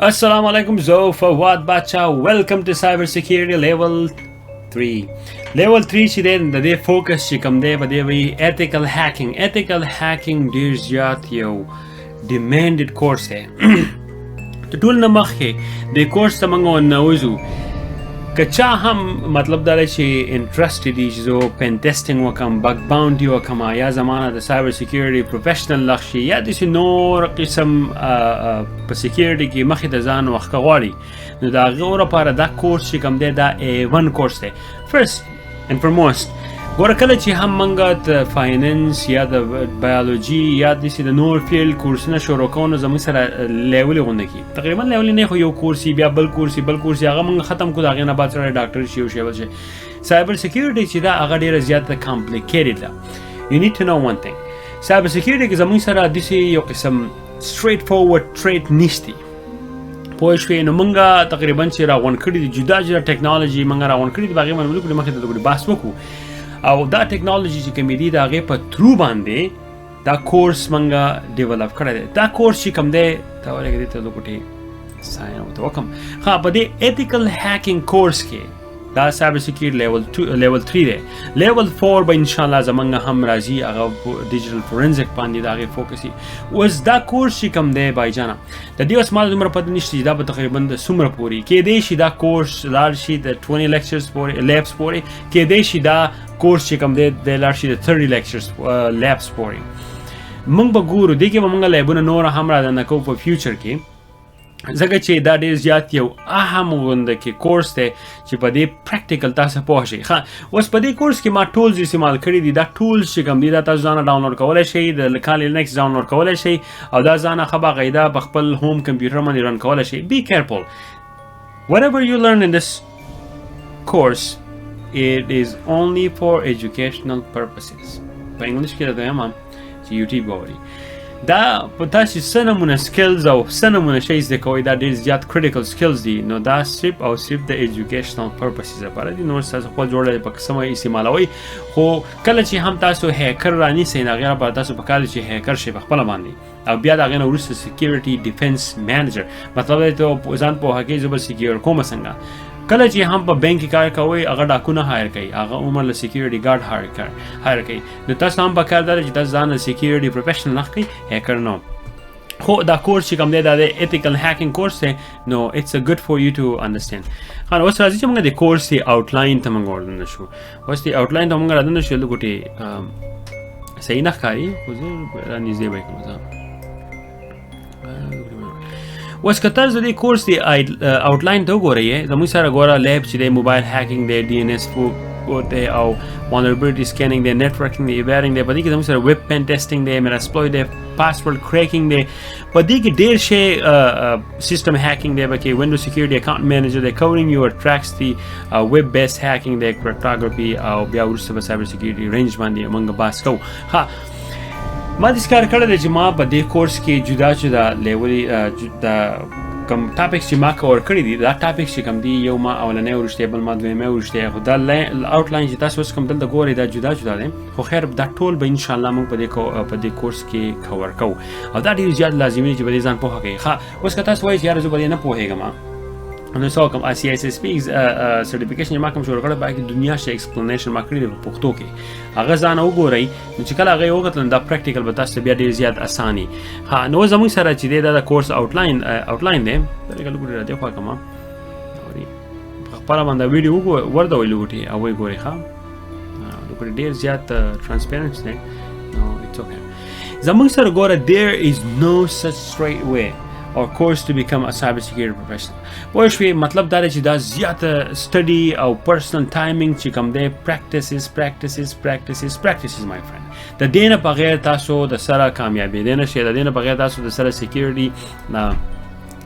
Assalamu alaikum, zo Fawad Bacha. Welcome to Cybersecurity Level 3. Level 3 چې د focus چې کوم دی په دې وی ethical hacking. Ethical hacking ډیر زیات یو demanded course دی. ته ټول نه مخکې د کورس ته موږ نوځو که چا هم مطلب دا چې انټرسټډ دي چې زه پینټیسټینګ وکم بګ باونټي وکم یا زمانه د سایبر سکیورټي پروفیشنل لغشي یا داسې نور قسم په سکیورټي کې مخې ته ځان وخت غواړي نو د هغه لپاره دا کورس چې کوم دی دا A1 کورس دی. فرست اینڈ فورموسټ ګوره کله چې هم موږ د فاینانس یا د بیولوژي یا داسې د نور فیلډ کورسونه شروع کوو نو زموږ سره لیولې غونډه کېږي تقریبا لیولې نه خو یو کورسي بیا بل کورسي هغه موږ ختم کړو د هغې نه بعد سره ډاکټر شي او شی بل شي. سایبر سکیورټي چې دا هغه ډېره زیاته کمپلیکیټډ ده. یو نیډ ټو نو ون تھنګ سایبر سکیورټي کې زموږ سره داسې یو قسم سټریټ فورورډ ټریټ نشته پوه شوې نو موږ تقریبا چې راغونډ کړي دي جدا جدا ټیکنالوژي موږ راغونډ کړي دي په هغې باندې ولکړو مخکې ته د بحث وکړو او دا ټیکنالوژي چې کومې دي د هغې په تھرو باندې دا کورس موږ ډیولپ کړی دی. دا کورس چې کوم دی ته ولګې دې ته لوکوټې ساین ورته وکړم ښه په دې ایتیکل هیکینګ کورس کې دا سایبر سکیورټي لیول 3 دی. لیول 4 به انشاءالله زمونږ هم راځي هغه ډیجیټل فورنزیک باندې د هغې فوکس وي. اوس دا کورس چې کوم دی بایجانه د دې اوس ما دومره پته نشته چې دا به تقریبا د څومره پورې کیدای شي دا کورس لاړ شي د 20 لیکچرز پورې لیبس پورې کیدای شي دا کورس چې کوم دی د لاړ شي د 30 لیکچرز لیبس پورې موږ به ګورو دې کې به موږ لیبونه نور هم رادنه کوو په فیوچر کې ځکه چې دا ډېر زیات یو اهم غونډه کې کورس دی چې په دې پریکټیکل تاسو پوه شئ. ښه اوس په دې کورس کې ما ټولز استعمال کړي دي. دا ټولز چې کوم دي دا تاسو ځانه ډاونلوډ کولی شئ د کال لینکس ډاونلوډ کولی شئ او دا ځانه ښه باقاعده په خپل هوم کمپیوټر باندې رن کولی شئ. بی کیرفل whatever you learn in this course it is only for educational purposes. په انګلیش کې راته وایم چې یوټیوب ووري دا په تاسو څه نمونه سکلز او څه نمونه شی زده کوئ دا ډېر زیات کریټیکل سکلز دي نو دا صرف او صرف د ایجوکیشنل پرپسز لپاره دي. نور تاسو خپل جوړه په قسمه استعمالوئ خو کله چې هم تاسو هیکر رانیسئ نو هغې لپاره تاسو پکار دی چې هیکر شئ په خپله باندې او بیا د هغې نه وروسته سکیورټي ډیفنس مینیجر مطلب دی ته ځان پوهه کوئ زه به سکیور کومه څنګه کله چې هم په بینک کې کار کوئ هغه ډاکونه هایر کوي هغه عمر له سکیورټي ګارډ هایر کوي نو تاسو هم پکار دی چې تاسو ځان له سکیورټي پروفیشنل نه کړئ هیکر نه. خو دا کورس چې کوم دی دا د ایتیکل هیکینګ کورس دی نو اټس ا ګډ فور یو ټو انډرسټینډ. ښه اوس راځي چې موږ د کورس دی آوټلاین ته موږ ورننه شو. اوس د آوټلاین ته موږ راننه شو لږ صحیح نه ښکاري خو زه رانږدې به کړم اوس که تاسو د دې کورس دی آوټلاین ته وګورئ زموږ سره ګوره لیب چې دی موبایل هیکینګ دی DNS Footprinting دی او vulnerability scanning دی networking دی ویرینګ دی په دې کې زموږ سره ویب پینټیسټینګ دی Metasploit دی پاسورډ کریکینګ دی په دې کې ډېر شی سیسټم هیکینګ دی پکې وینډو سکیورټي اکاونټ مینیجر دی کورینګ یور ټریکس دی ویب بیسډ هیکینګ دی کرپټوګرافي او بیا وروسته به سایبر سکیورټي رینج باندې موږ بحث کوو. ښه ما دې کار کړی دی چې ما په دې کورس کې جدا جدا لیولې د کوم ټاپکس چې ما کور کړي دي دا ټاپکس چې کوم دي یو ما اولنی وروستی بل ما دویمی وروستی خو دا آوټلاین چې تاسو اوس کوم دلته ګورئ دا جدا جدا دی خو خیر دا ټول به انشاءالله موږ په دې کورس کې کور کوو او دا ډېر زیات لازمي دی چې په دې ځان پوهه کوئ. ښه اوس که تاسو وایئ چې یاره زه په دې نه پوهېږم نو څه وکړم CISSP سرټیفیکیشن ما کوم شروع کړی په هغې کې دنیا شی ایکسپلینیشن ما کړی دی په پښتو کې هغه ځانه وګورئ نو چې کله هغه یې وکتل دا پریکټیکل به تاسو ته بیا ډېر زیات اساني. ها نو زموږ سره چې دی دا د کورس آوټلاین دی دغه لږ را دې خوا کړم په خپله باندې ویډیو ورته ویلوټي او ویې ګورئ ښه ډېر زیات ټرانسپیرنټ دی نو اټس اوکې زموږ سره ګوره there is no such straight way or course to become a cybersecurity professional. پوه شوې مطلب دا دی چې دا زیاته سټډي او پرسنل ټایمینګ چې کوم دی پریکټسز my friend د دې نه بغیر تاسو د سره کامیابېدی نه شئ د دې نه بغیر تاسو د سره سکیورټي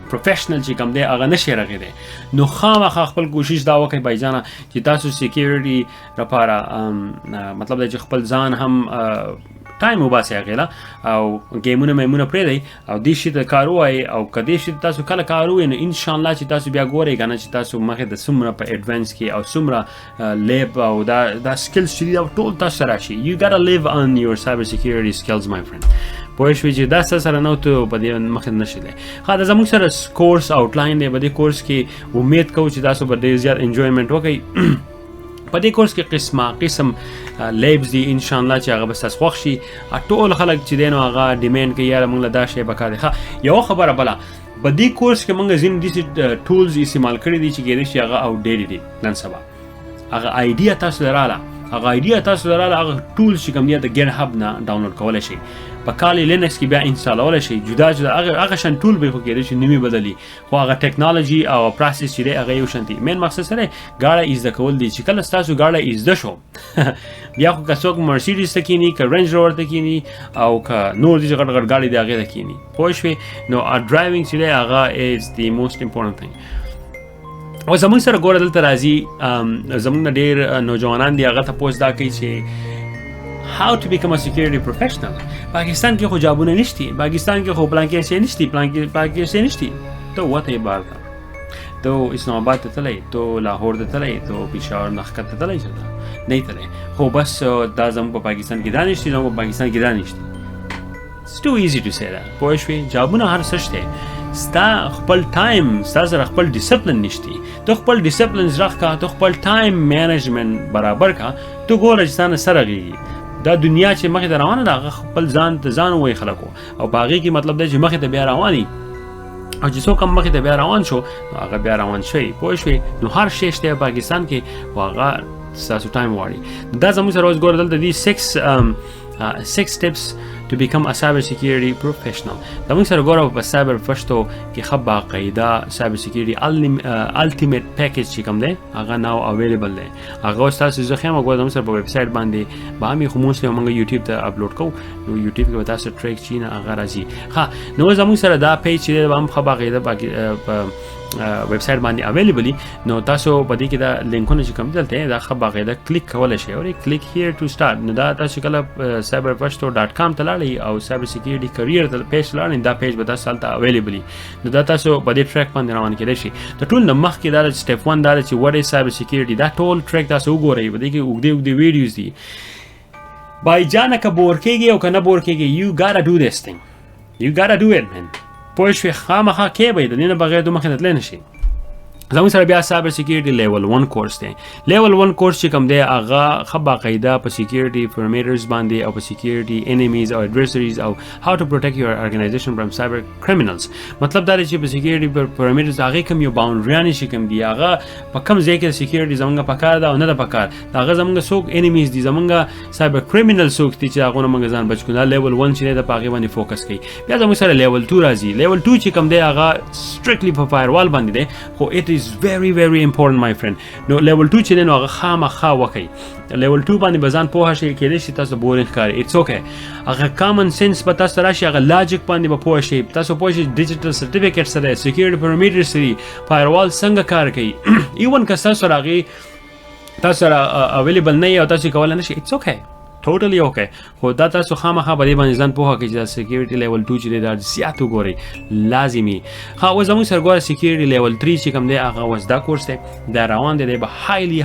پروفیشنل چې کوم دی هغه نشي رغېدی نو خامخا خپل کوشش دا وکړئ بایجانه چې تاسو سکیورټي لپاره مطلب دی چې خپل ځان هم ټایم وباسئ هغې له او ګیمونه میمونه پرېږدئ او دې شي ته کار ووایئ او که دې شي ته تاسو کله کار ووایئ نو انشاءالله چې تاسو بیا ګورئ که نه چې تاسو مخې ته څومره په ایډوانس کې او څومره لیب او دا سکلز چې دي دا ټول تاسو سره راشي. You gotta live on your cyber security skills my friend. پوه شوې چې دا څه سره نه ته په دې مخې نه شې ښه دا زموږ سره کورس آوټلاین دی په دې کورس کې امید کوو چې تاسو به ډېر زیات انجویمنټ وکړئ په دې کورس کې قسم لیبز دي ان شاء الله چې هغه به تاسو خوښ شي ټول خلک چې دی نو هغه ډیمینډ کوي یاره موږ له دا شی پکار دی ښه یوه خبره بله په دې کورس کې موږ ځینې داسې ټولز استعمال کړي دي چې کېدای شي هغه آوټډیټډ دي نن سبا هغه آیډیا تاسو لراله هغه ټولز چې کوم دي د ګیټ هب نه ډاونلوډ کولی شئ په کالي لینکس کې بیا انسټالولی شئ جدا هغه شان ټول به خو کېدای شي نومې بدلي خو هغه ټیکنالوجي او پروسس چې دی هغه یو شان دي مین مقصد سره ګاډه ایزده کول دي چې کله ستاسو ګاډه ایزده شو بیا خو که څوک مرسیډیز ته کینی که رینج روور ته کینی او که نور دي چې غټ غټ ګاډي دي هغې ته کینی پوه شوې نو ډرایوینګ چې دی هغه از دی موسټ امپورټنټ تھنګ او زموږ سره ګوره دلته راځي زموږ نه ډېر نوجوانان دي هغه تپوس دا کوي چې how to become a security professional پاکستان کې خو جابونه نشتی پاکستان کې خو پلانکې شی نشتی پلانکې شی نشتی ته وته بار ته اسلام آباد ته تللی ته لاهور ته تللی ته پېښور نخکت ته تللی چې نه تللی خو بس دا زموږ په پاکستان کې دا نشتی زموږ په پاکستان کې دا نشتی it's too easy to say that پوه شوې جابونه هر څه شته ستا خپل ټایم ستا سره خپل ډیسپلن نشتی ته خپل ډیسپلن زراخ کا ته خپل ټایم مینجمنت برابر کا ته ګوره چې ستانه سره غېږي دا دنیا چې مخې ته روانه ده هغه خپل ځان ته ځان ووایي خلکو او په هغې کې مطلب دی چې مخې ته بیا رواني او چې څوک هم مخې ته بیا روان شو نو هغه بیا روان شوی پوه شوې نو هر شی شته پاکستان کې خو هغه ستاسو ټایم غواړي دا زموږ سره اوس ګوره دلته دي 6 steps to become a cybersecurity professional دا موږ سره ګوره په CyberPashto کې ښه باقاعده cybersecurity ultimate package چې کوم دی هغه ناو اویلیبل دی هغه اوس تاسو زه ښیم ګوره زموږ سره په ویب سایټ باندې به هم یې خو موسلی موږ یوټیوب ته اپلوډ کوو نو یوټیوب کې به تاسو ټریک چی نه هغه راځي ښه نو زموږ سره دا پیج چې دی به هم ښه باقاعده په ویب سایټ باندې اویلیبل نو تاسو په دې کې دا لینکونه چې کوم دلته دا ښه باقاعده کلیک کولی شئ او کلیک هیر ټو سټارټ نو دا تاسو کله cyberpashto.com ته لاړئ او سایبر سیکیورټي کریئر ته پیج لاړئ دا پیج به تاسو هلته اویلیبل نو دا تاسو په دې ټریک باندې روان کېدای شي د ټول نه مخکې دا سټپ 1 دا چې وات از سایبر سیکیورټي دا ټول ټریک تاسو وګورئ په دې کې اوږدې ویډیوز دي بای جانه که بور کېږي او که نه بور کېږي you gotta do this thing you gotta do it man پوه شوې خامخا کې به د دې نه بغیر د مخې نه تللی نه شي زموږ سره بیا سایبر سیکیورټي لیول 1 کورس دی لیول 1 کورس چې کوم دی هغه ښه باقاعده په سیکیورټي پرمیټرز باندې او په سیکیورټي انیمیز او ایډورسریز او هاو ټو پروټیکټ یور ارګنایزیشن فرام سایبر کریمینلز مطلب دا دی چې په سیکیورټي پرمیټرز هغې کوم یو باونډریانې چې کوم دي هغه په کوم ځای کې سیکیورټي زموږ پکار ده او نه ده پکار د هغه زموږ څوک انیمیز دي زموږ سایبر کریمینل څوک دي چې هغو نه موږ ځان بچ کړو دا لیول 1 چې دی د په هغې باندې فوکس کوي بیا زموږ سره لیول 2 راځي لیول 2 چې کوم دی هغه سټریکټلی په فایروال باندې دی خو اټ از very important my friend نو لیول 2 چې دی نو هغه خامخا وکړئ لیول 2 باندې به ځان پوهه شئ کېدای شي تاسو بورینګ ښکاري اټس اوکې هغه کامن سینس به تاسو ته راشي هغه لاجک باندې به پوه شئ تاسو پوه شئ ډیجیټل سرټیفیکیټ سره سیکیورټي پرمیټر سره فایروال څنګه کار کوي ایون که تاسو سره هغې تاسو سره اویلیبل نه وي او تاسو کولی نه شئ اټس اوکې ټوټلی اوکې خو دا تاسو خامخا په دې باندې ځان پوهه کړئ چې دا سیکیورټي لیول 2 چې دی دا زیات وګورئ لازمي ښه اوس زموږ سره ګوره سیکیورټي لیول 3 چې کوم دی هغه اوس دا کورس دی دا روان دی به هایلی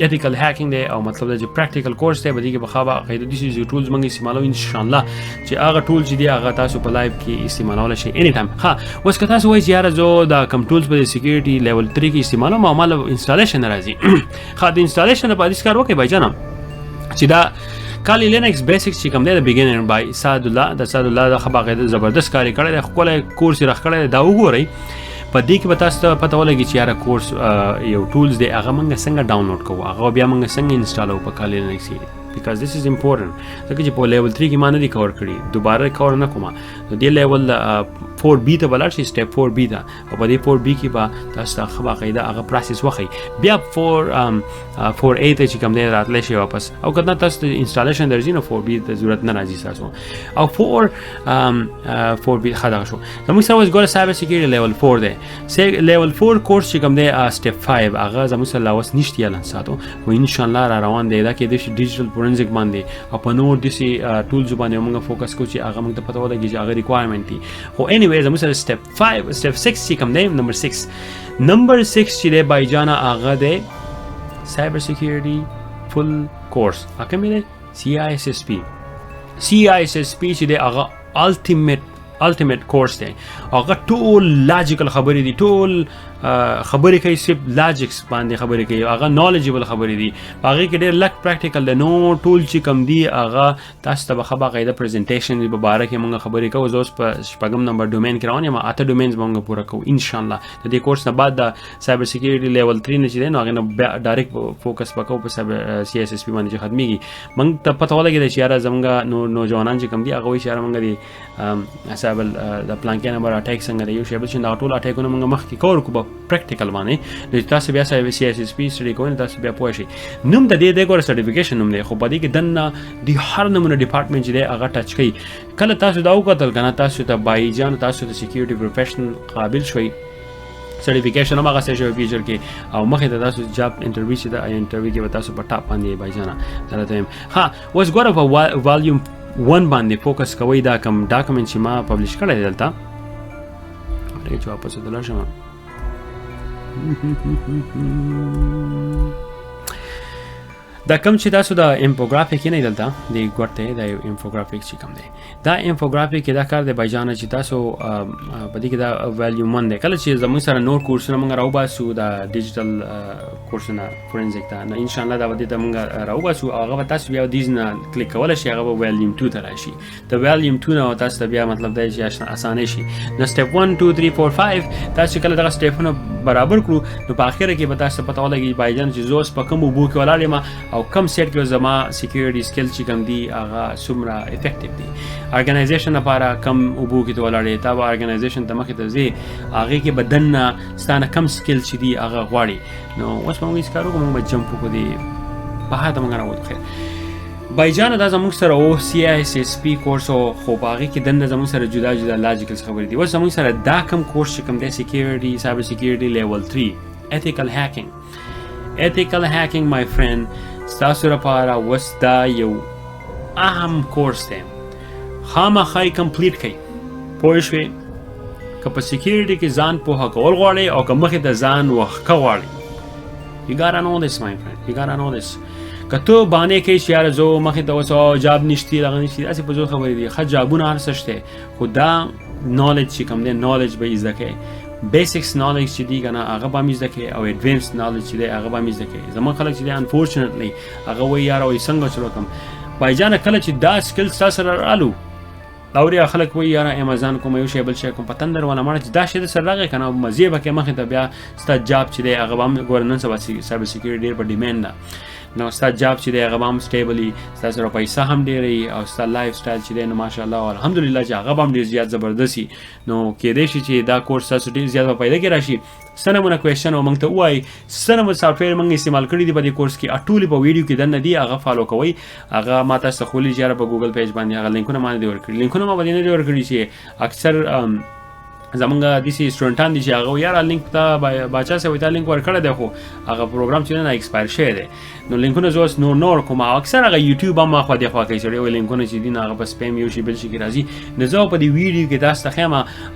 ایتیکل هیکینګ دی او مطلب دا چې پریکټیکل کورس دی په دې کې به ښه باقاعده داسې ټولز موږ استعمالوو انشاءالله چې هغه ټول چې دی هغه تاسو په لایف کې استعمالولی شئ اني ټایم ښه اوس که تاسو وایئ چې یاره زه دا کوم ټولز په سیکیورټي لیول 3 کې استعمالوم او ما له انسټالیشن راځي ښه د انسټالیشن لپاره داسې کار وکړئ بایجانه چې دا کالي لینکس بیسکس چې کوم دی د بګینر بای سعد الله دا ښه باقاعده زبردست کار یې کړی دی ښکلی کورس یې راښ کړی دی دا وګورئ په دې کې به تاسو ته پته ولګي چې یاره کورس یو ټولز دی هغه موږ څنګه ډاونلوډ کوو هغه بیا موږ څنګه انسټالوو په کالي لینکس کې because this is important ځکه چې په لیول 3 کې ما نه دي کور کړي دوباره کور نه کومه نو دې لیول 4B ته بلار شي سټپ 4B ته او په دې 4B کې به تاسو ته ښه باقاعده هغه پروسس وښیي بیا 4A ته چې کوم دی راتلی شي واپس او که نه تاسو ته انسټالیشن درځي نو 4B ته ضرورت نه راځي ستاسو او 4B ښه دغه شو زموږ سره اوس ګوره سایبر سیکیورټي لیول 4 دی لیول 4 کورس چې کوم دی سټپ 5 هغه زموږ سره لا اوس نشته یالن ساتو خو انشاءالله را روان دی دا کېدای شي ډیجیټل فورنزیک باندې او په نور داسې ټولز باندې موږ فوکس کوو چې هغه موږ ته پته ولګي چې هغه ریکوایرمنټ دي خو انیویز زموږ سره سټپ 6 چې کوم دی نمبر 6 چې دی بایجانه هغه دی سایبر سیکیورټي فل کورس هغه کوم دی CISSP CISSP چې دی هغه الټیمیټ کورس دی هغه ټول لاجیکل خبرې دي ټول خبرې کوي صرف لاجیکس باندې خبرې کوي هغه نالجبل خبرې دي هغه کې ډېر لک پریکټیکل دی نو ټول چې کم دی هغه تاسو ته به باقاعده پریزنټیشن په باره کې موږ خبرې کوو زه اوس په شپږم نمبر ډومین کې روان یم 8 ډومینز به موږ پوره کوو ان شاء الله د دې کورس نه بعد د سایبر سکیورټي لیول 3 نه چې دی نو هغه نه ډایرکټ فوکس وکړو په CISSP باندې چې ختميږي موږ ته پته ولګي چې یاره زموږ نوجوانان چې کم دي هغه وایي چې یاره موږ د سایبر د پلانکې نمبر اٹیک څنګه دی یو شی بل چې دا ټول اٹیکونه موږ مخکې کور کوو پریکټیکل باندې د تاسو بیا CISSP سټډي کوئ تاسو بیا پوه شئ نوم د دې ګور سرټیفیکیشن نوم دی خو په دې کې دنه د هر نمونه ډپارټمنټ چې دی هغه ټچ کوي کله تاسو دا وکړل کنه تاسو ته بایجان تاسو ته سکیورټي پروفیشنل قابل شوي سرټیفیکیشن هم هغه څه شوی فیچر کې او مخې ته تاسو جاب انټرویو چې د انټرویو کې تاسو په ټاپ باندې بایجانا درته ها اوس ګوره په والیوم 1 باندې فوکس کوي دا کوم ډاکومنټ چې ما پبلش کړی دی دلته چې واپس دلته شم دا کوم چې تاسو د انفوګرافیک نه دلته د ګورته د انفوګرافیک چې کوم دی دا انفوګرافیک دا کار دی بایجانه چې تاسو په دې کې دا ویلیوم 1 دی کله چې زموږ سره نور کورسونه موږ راوباسو د ډیجیټل کورسونه فورنزیک ته نو ان شاء الله دا ودی ته موږ راوباسو هغه تاسو بیا د دې کلیک کول شي هغه ویلیوم 2 ته راشي د ویلیوم 2 نو تاسو بیا مطلب دی چې اسانه شي نو سټپ 1 2 3 4 5 تاسو کله دا سټپونه برابر کړو نو په اخر کې به تاسو پته ولګي بایجان چې زوس په کوم وبو کې ولاړ یم او کم سیټ کې زما سکیورټي سکل چې کوم دی هغه څومره افیکټیو دی ارګنایزیشن لپاره کم وبو کې ولاړې تا به ارګنایزیشن ته مخې ته ځي هغه کې بدن ستانه کم سکل چې دی هغه غواړي نو اوس موږ یې کارو کوم جمپ کو دی په هغه موږ راوځو خیر بایجان دا زموږ سره او CISSP کورس او خو باغی کې دنه زموږ سره جدا جدا لاجیکل خبرې دي اوس زموږ سره دا کم کورس چې کوم دی سکیورټي سایبر سکیورټي لیول 3 ethical hacking my friend ستاسو لپاره وس دا یو اهم کورس دی خامخا کمپلیټ کړئ پوه شئ که په سکیورټي کې ځان پوهه کول غواړئ او که مخې ته ځان وښکه غواړئ you gotta know this my friend you gotta know this که ته باندې کې چې یاره زه مخې ته اوس جاب نشتی دغه نشتی داسې په زور خبرې دي ښه جابونه هر څه شته خو دا نالج چې کوم دی نالج به یې زده کوئ بیسکس نالج چې دی کنه هغه به مې زده کوي او ایډوانس نالج چې دی هغه به مې زده کوي زموږ خلک چې دی انفورچونټلی هغه وایي یاره وایي څنګه چلو کوم بایجانه کله چې دا سکلز تاسو سره رالو اوریا خلک وایي یاره امازان کوم یو شی بل شی کوم په تندر ولا مړ چې دا شی د سره راغی کنه مزه به کې مخې ته بیا ستا جاب چې دی هغه به ګورننس سبا سایبر سکیورټي ډیر په ډیماند ده نو ستا جاب چې دی هغه هم سټیبلی ستاسو سره پیسې هم ډیرې او ستا لایف سټایل چې دی نو ماشاءالله الحمدلله چې هغه هم ډیر زیات زبردستی نو کېدای شي چې دا کورس تاسو ډیر زیات پیدا کې راشي سنمونه کوېشن او موږ ته وایي سنمونه سافټویر موږ استعمال کړی دی په دې کورس کې ټولې په ویډیو کې دنه دی هغه فالو کوئ هغه ما تاسو خولي جاره په ګوګل پیج باندې هغه لینکونه ما دی ورکړي لینکونه ما باندې دی ورکړي چې اکثر زمونږ د سي سټوډنټان دي چې هغه یاره لینک ته باچا سه وایي لینک ورکړی دی خو هغه پروګرام چې نه ایکسپایر شوی دی نو لینکونه زه اوس نور کوم اکثر هغه یوټیوب هم خوا دی خوا کوي سړی وایي لینکونه چې دي نه هغه په سپیم یو شي بل شي کې راځي نو زه په دې ویډیو کې تاسو ته ښیم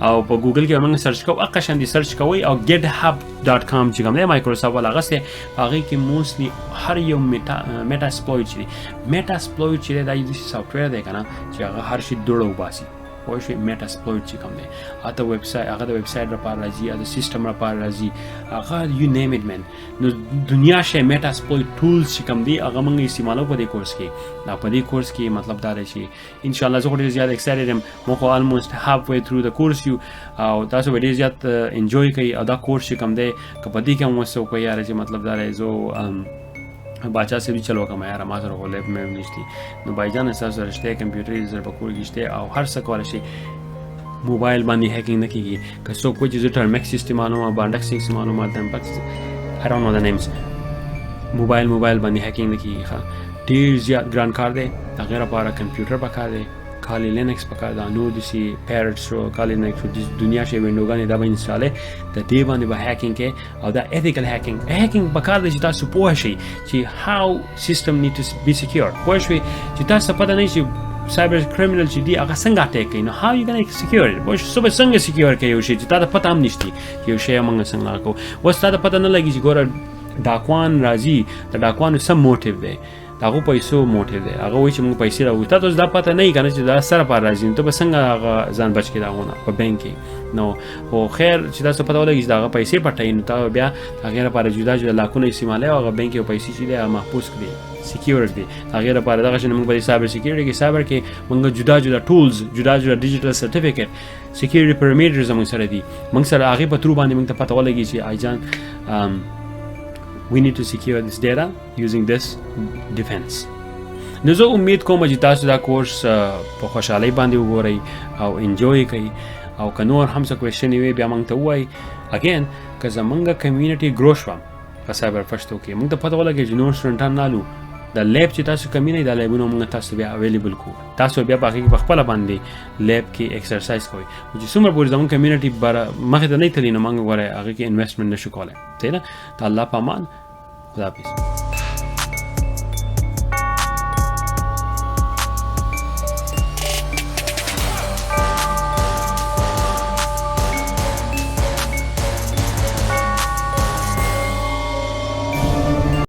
او په ګوګل کې موږ سرچ کوو هغه شان دي سرچ کوئ او github.com چې کوم دی مایکروسافټ والا هغه سه هغه کې موستلی هر یو Metasploit چې دی Metasploit چې دا یو سافټویر دی کنه چې هغه هر شي دوړو باسي پوه شئ Metasploit چې کوم دی هغه ویب سایټ هغه د ویب سایټ لپاره راځي هغه د سیستم لپاره راځي هغه یو نیم اټ مین نو دنیا شي Metasploit ټولز چې کوم دی هغه موږ استعمالو په دې کورس کې دا په دې کورس کې مطلب دا دی چې ان شاء الله زه ډیر زیات ایکسایټډ یم مخ almost half way through the course یو او تاسو ډیر زیات انجوای کوئ او دا کورس چې کوم دی که په دې کې مو څه کوي یاره چې مطلب دا دی زه باچا سے بھی چلو کما یار ما سره غلیب مې نشتی نو بایجان اساس رشته کمپیوټر زر په کور کې شته او هر څه کول شي موبایل باندې هیکینګ نه کیږي که څوک کوئی چیز ټرمک سیستم معلومه باندې سیستم معلومات هم پک I don't know the names موبایل باندې هیکینګ نه کیږي ښه ډیر زیات ګران کار دی هغه لپاره کمپیوټر پکار دی خالی لینکس پکار دا نو د سی پیرټ شو خالی لینکس د دنیا شی وینډوګانې دا به انسټاله د دې باندې به هیکینګ کې او دا ایتیکل هیکینګ پکار دی چې تاسو پوه شئ چې هاو سیستم نیډ ټو بی سکیور پوه شئ چې تاسو پته نه شي سایبر کریمینل چې دی هغه څنګه اٹیک کوي نو هاو یو کین سکیور پوه شئ صبح څنګه سکیور کوي یو شی چې تاسو پته هم نشتی یو شی موږ څنګه راکو وستا پته نه لګي چې ګوره ډاکوان راځي د ډاکوانو سم موټیو دی هغه پیسو موټی دی هغه وایي چې موږ پیسې راوړو تا ته دا پته نه وي که نه چې دا سره پاره راځي ته به څنګه هغه ځان بچ کړي د هغو نه په بینک کې نو خو خیر چې تاسو پته ولګي چې د هغه پیسې پټوي نو تا بیا هغې لپاره جدا جدا لاکونه استعمالوي او هغه بینک کې پیسې چې دی هغه محفوظ کړي سکیور دي هغې لپاره دغه شان موږ په سایبر سکیورټي کې سایبر کې موږ جدا جدا ټولز جدا جدا ډیجیټل سرټیفیکټ سکیورټي پیرامیټرز موږ سره دي موږ سره هغې په ترو باندې موږ ته پته ولګي چې آیجان we need to secure this data using this defense نو زه امید کوم چې تاسو دا کورس په خوشحالۍ باندې وګورئ او انجوی کوئ او که نور هم څه کوېشنې وي بیا موږ ته ووایئ اګین که زموږ کمیونټي ګرو شوه په سایبر پشتو کې موږ ته پته ولګي چې نور سټوډنټان نالو د لیب چې تاسو کمی نه دا لیبونه موږ تاسو بیا اویلیبل کو تاسو بیا په هغې کې په خپله باندې لیب کې ایکسرسایز کوئ چې څومره پورې زموږ کمیونټي مخې ته نه تللي نو موږ ګوره هغې کې انویسټمنټ نشو کولی صحیح ده د الله په امان خداحافظ